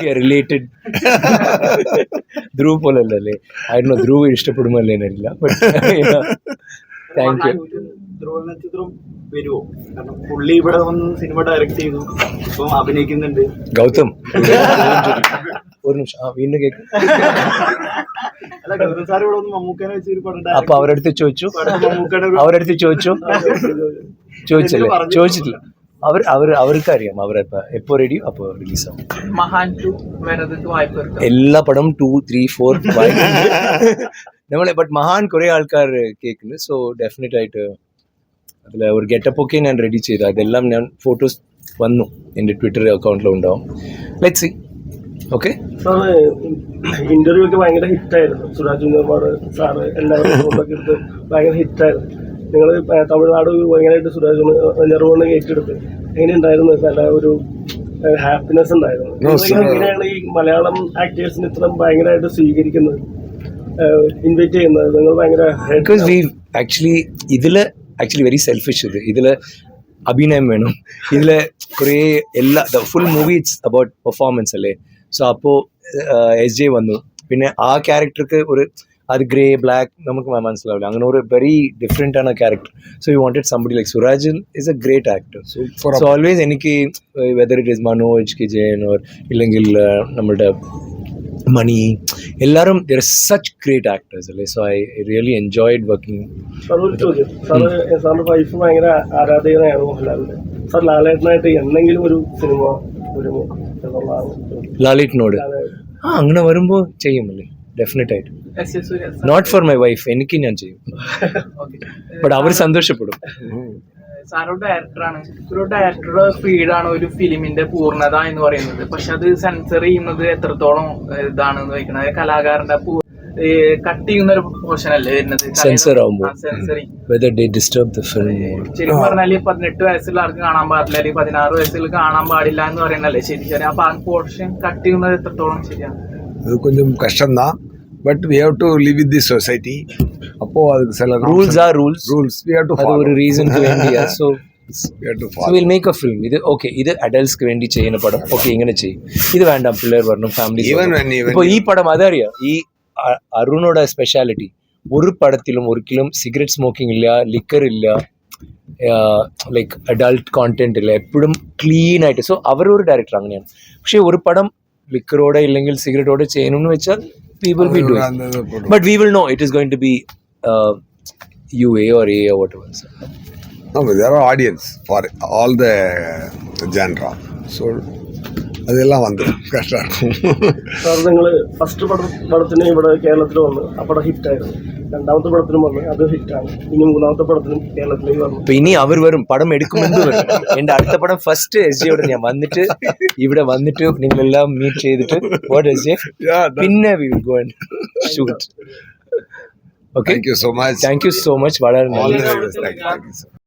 Related Dhruv പോലല്ലേ. I ഡോ ധ്രുവ് ഇഷ്ടപ്പെടുമല്ലേ എന്നറിയില്ല. But thank you. ധ്രുവനക്ഷത്രം വരുമോ? കാരണം പുള്ളി ഇവിടെ വന്ന് സിനിമ ഡയറക്ട് ചെയ്തു, ഇപ്പം അഭിനയിക്കുന്നുണ്ട്. ഗൗതം ഒരു നിമിഷം വീണ്ടും കേൾക്കും. അല്ല, ഗൗതം സാർ ഇവിടെ വന്ന് മമ്മൂക്കനെ വെച്ച് ഒരു പടം അപ്പൊ അവരടുത്ത് ചോദിച്ചു, മമ്മൂക്കയുടെ അവരടുത്ത് ചോദിച്ചല്ലേ? ചോദിച്ചിട്ടില്ല. അവർക്ക് അറിയാം, അവരപ്പ എപ്പോ റെഡി അപ്പൊ റിലീസ് ആവും. എല്ലാ പടം 2, 3, 4 നമ്മളെ ബട്ട് മഹാൻ കുറെ ആൾക്കാർ കേൾക്കുന്നു. സോ ഡെഫിനറ്റ് ആയിട്ട് അതിൽ ഒരു ഗെറ്റപ്പ് ഒക്കെ ഞാൻ റെഡി ചെയ്തു. അതെല്ലാം ഞാൻ ഫോട്ടോസ് വന്നു എൻ്റെ ട്വിറ്റർ അക്കൗണ്ടിലുണ്ടാവും. Let's see. Okay. Sir interview ഒക്കെ ഭയങ്കര ഹിറ്റായിരുന്നു. സുരാജ് കുമാർ സാറ് എല്ലാവരും എടുത്ത് ഭയങ്കര ഹിറ്റായിരുന്നു. നിങ്ങൾ തമിഴ്നാട് ഭയങ്കരമായിട്ട് സുരാജ് നെർവോണ് ഏറ്റെടുത്ത് എങ്ങനെയുണ്ടായിരുന്നു? നല്ല ഒരു ഹാപ്പിനെസ് ഉണ്ടായിരുന്നു. എങ്ങനെയാണ് ഈ മലയാളം ആക്ടേഴ്സിന് ഇത്ര ഭയങ്കരമായിട്ട് സ്വീകരിക്കുന്നത്, ഇൻവൈറ്റ് ചെയ്യുന്നത്? നിങ്ങൾ ഭയങ്കര ഇതില് ആക്ച്വലി വെരി സെൽഫിഷ്. ഇതില് അഭിനയം വേണം. ഇതില് കുറേ full movie it's about performance അല്ലേ. സോ അപ്പോൾ SJ വന്നു. പിന്നെ ആ ക്യാരക്ടർക്ക് ഒരു അത് ഗ്രേ ബ്ലാക്ക് നമുക്ക് മനസ്സിലാവില്ല. അങ്ങനെ ഒരു വെരി ഡിഫറെൻ്റ് ആണ് character. So you wanted somebody like Surajan is a great actor. So always എനിക്ക് whether it is Manoj K Jayan or ഇല്ലെങ്കിൽ നമ്മുടെ മണി, എല്ലാവരും there are such great actors അല്ലേ. So I really enjoyed working. ഒരു ചോദ്യം, സാറിന്റെ വൈഫ് ഭയങ്കര ആരാധകനാണ് മോഹൻലാലിന്റെ. സാർ ലാലേട്ടനായിട്ട് എന്തെങ്കിലും ഒരു സിനിമ വരുമോ എന്നുള്ളതാണ്. ലാലേട്ടനോട് അങ്ങനെ വരുമ്പോൾ ചെയ്യുമല്ലേ? ഡെഫിനറ്റ് ആയിട്ട്. നോട്ട് ഫോർ മൈ വൈഫ്, എനിക്ക് ഞാൻ ചെയ്യും. ബട്ട് അവർ സന്തോഷപ്പെടും. സാറൊരു ഡയറക്ടറാണ്. ഒരു ഡയറക്ടറുടെ സ്പീഡാണ് ഒരു ഫിലിമിന്റെ പൂർണ്ണത എന്ന് പറയുന്നത്. പക്ഷെ അത് സെൻസർ ചെയ്യുന്നത് എത്രത്തോളം ഇതാണെന്ന് വയ്ക്കുന്നത് കലാകാരന്റെ കട്ട് ചെയ്യുന്ന ഒരു പോർഷൻ അല്ലേ വരുന്നത് സെൻസർ ആവുമ്പോൾ. ശരിക്കും പറഞ്ഞാല് 18 വയസ്സുള്ള ആൾക്ക് കാണാൻ പാടില്ല, അല്ലെങ്കിൽ 16 വയസ്സിൽ കാണാൻ പാടില്ല എന്ന് പറയുന്നല്ലേ ശരി. ശരി, അപ്പൊ ആ പോർഷൻ കട്ട് ചെയ്യുന്നത് എത്രത്തോളം ശരിയാണ്? அது கொஞ்சம் கஷ்டம்தான். But we have to live with this society. அப்போ அதுக்கு சில rules we have to follow. அது ஒரு reason to India. So we have to follow. So we'll make a film. ഇത് ഓക്കെ, ഇത് അഡൽട്സ്ക്ക് വേണ്ടി ചെയ്യുന്ന പടം. ഓക്കെ, ഇങ്ങനെ ചെയ്യും. ഇത് വേണ്ടാം, പിള്ളേർ വരണം, ഫാമിലി. ഇപ്പോൾ ഈ പടം അതറിയാം. ഈ അരുണോட സ്പെഷ്യാലിറ്റി, ഒരു പടത്തിലും ഒരിക്കലും സിഗരറ്റ് സ്മോക്കിംഗ് ഇല്ല, ലിക്കർ ഇല്ല, ലൈക്ക് അഡൾട്ട് കോണ്ടന്റ് ഇല്ല, എപ്പോഴും ക്ലീൻ ആയിട്ട്. സോ അവരൊരു ഡയറക്ടർ അങ്ങനെയാണ്. പക്ഷേ ഒരു പടം ലിക്കറോടെ ഇല്ലെങ്കിൽ സിഗരറ്റോടെ ചെയ്യണമെന്ന് വെച്ചാൽ we will be doing, but we will know it is going to be UA or A or whatever. No, but there are audience for all the genre. So അതെല്ലാം വന്നു കഷ്ടം. സാർ നിങ്ങൾ ഫസ്റ്റ് പടത്തിന് ഇവിടെ കേരളത്തിൽ വന്ന് ആ പടം ഹിറ്റായിരുന്നു. രണ്ടാമത്തെ പടത്തിനും വന്ന് അത് ഹിറ്റാണ്. ഇനി മൂന്നാമത്തെ പടത്തിനും കേരളത്തിലേക്ക് വന്നു. അപ്പൊ ഇനി അവർ വരും, പടം എടുക്കുമെന്ന് വരും. എന്റെ അടുത്ത പടം ഫസ്റ്റ് SJയോട് ഞാൻ വന്നിട്ട് ഇവിടെ വന്നിട്ട് നിങ്ങളെല്ലാം മീറ്റ് ചെയ്തിട്ട് what SJ പിന്നെ we will go and shoot. Okay, thank you so much. Thank you so much. വളരെ all the best. Thank you.